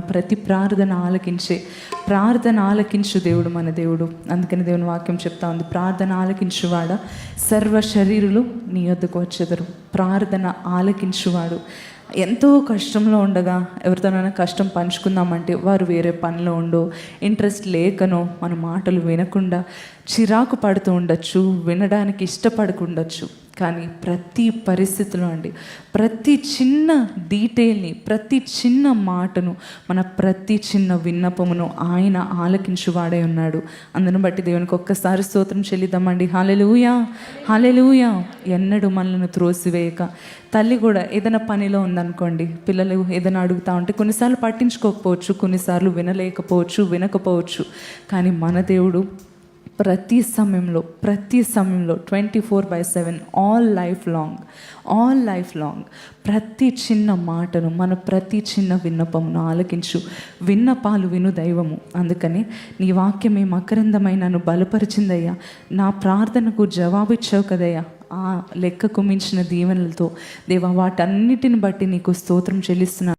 ప్రతి ప్రార్థన ఆలకించు దేవుడు మన దేవుడు. అందుకని దేవుని వాక్యం చెప్తా ఉంది, ప్రార్థన ఆలకించువాడ సర్వ శరీరులు నీ యొద్దకు వచ్చెదరు. ప్రార్థన ఆలకించువాడు. ఎంతో కష్టంలో ఉండగా ఎవరితోనైనా కష్టం పంచుకుందామంటే వారు వేరే పనిలో ఉండో, ఇంట్రెస్ట్ లేకనో, మన మాటలు వినకుండా చిరాకు పడుతూ ఉండొచ్చు, వినడానికి ఇష్టపడకుండొచ్చు. కానీ ప్రతి పరిస్థితిలో అండి, ప్రతి చిన్న డీటెయిల్ని, ప్రతి చిన్న మాటను, మన ప్రతి చిన్న విన్నపమును ఆయన ఆలకించువాడే ఉన్నాడు. అందును బట్టి దేవునికి ఒక్కసారి స్తోత్రం చెల్లిద్దామండి. హల్లెలూయా, హల్లెలూయా. ఎన్నడూ మనల్ని త్రోసివేయక. తల్లి కూడా ఏదైనా పనిలో ఉందనుకోండి, పిల్లలు ఏదైనా అడుగుతూ ఉంటే కొన్నిసార్లు పట్టించుకోకపోవచ్చు, కొన్నిసార్లు వినకపోవచ్చు. కానీ మన దేవుడు ప్రతి సమయంలో 24/7 ఆల్ లైఫ్ లాంగ్ ప్రతి చిన్న మాటను, మన ప్రతి చిన్న విన్నపమును ఆలకించు. విన్నపాలు విను దైవము. అందుకని నీ వాక్యమే మకరందమై నన్ను బలపరిచిందయ్యా, నా ప్రార్థనకు జవాబిచ్చావు కదయ్యా. ఆ లెక్కకు మించిన దీవెనలతో దేవా, వాటన్నిటిని బట్టి నీకు స్తోత్రం చెల్లిస్తున్నాను.